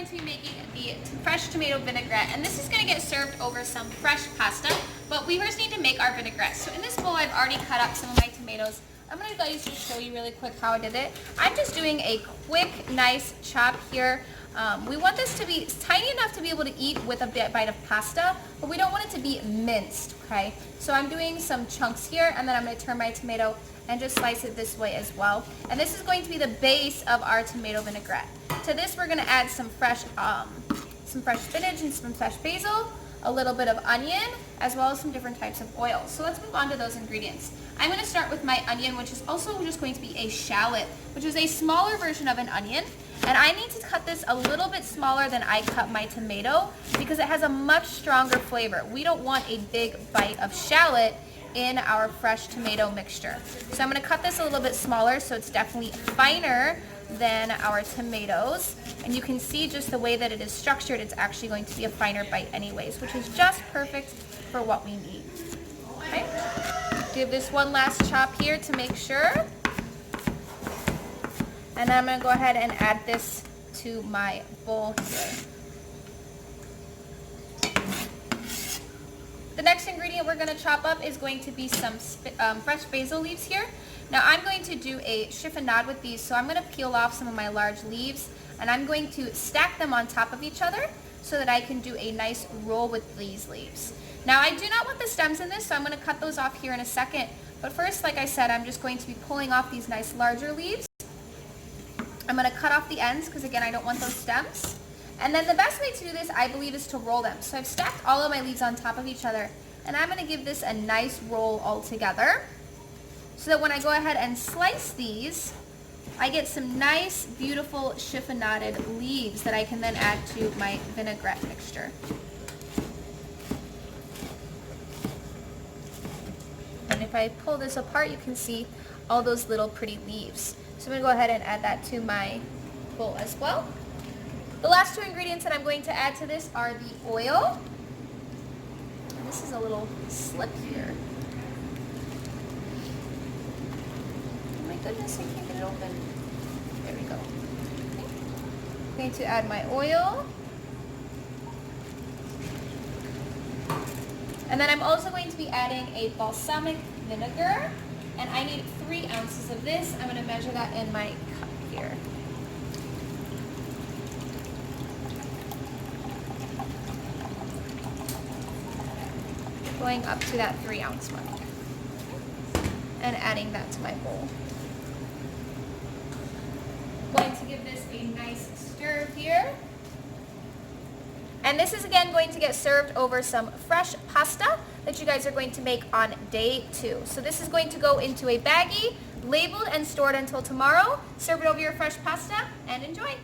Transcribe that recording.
going to be making the fresh tomato vinaigrette, and this is going to get served over some fresh pasta, but we first need to make our vinaigrette. So in this bowl, I've already cut up some of my tomatoes. I'm going to guys just show you really quick how I did it. I'm just doing a quick, nice chop here. We want this to be tiny enough to be able to eat with a bite of pasta, but we don't want it to be minced, okay? So I'm doing some chunks here, and then I'm going to turn my tomato and just slice it this way as well. And this is going to be the base of our tomato vinaigrette. To this, we're going to add some fresh spinach and some fresh basil, a little bit of onion, as well as some different types of oil. So let's move on to those ingredients. I'm going to start with my onion, which is also just going to be a shallot, which is a smaller version of an onion. And I need to cut this a little bit smaller than I cut my tomato because it has a much stronger flavor. We don't want a big bite of shallot in our fresh tomato mixture. So I'm going to cut this a little bit smaller so it's definitely finer than our tomatoes. And you can see just the way that it is structured, it's actually going to be a finer bite anyways, which is just perfect for what we need. Okay, give this one last chop here to make sure. And then I'm going to go ahead and add this to my bowl here. The next ingredient we're going to chop up is going to be some fresh basil leaves here. Now I'm going to do a chiffonade with these, so I'm going to peel off some of my large leaves and I'm going to stack them on top of each other so that I can do a nice roll with these leaves. Now I do not want the stems in this, so I'm going to cut those off here in a second. But first, like I said, I'm just going to be pulling off these nice larger leaves. I'm going to cut off the ends because, again, I don't want those stems. And then the best way to do this, I believe, is to roll them. So I've stacked all of my leaves on top of each other, and I'm going to give this a nice roll all together so that when I go ahead and slice these, I get some nice, beautiful chiffonaded leaves that I can then add to my vinaigrette mixture. And if I pull this apart, you can see all those little pretty leaves. So I'm going to go ahead and add that to my bowl as well. The last two ingredients that I'm going to add to this are the oil. And this is a little slip here. Oh my goodness, I can't get it open. There we go. Okay. I'm going to add my oil. And then I'm also going to be adding a balsamic vinegar. And I need 3 ounces of this. I'm going to measure that in my cup here. Going up to that 3-ounce mark. And adding that to my bowl. Going to give this a nice stir here. And this is again going to get served over some fresh pasta that you guys are going to make on day 2. So this is going to go into a baggie, labeled and stored until tomorrow. Serve it over your fresh pasta and enjoy.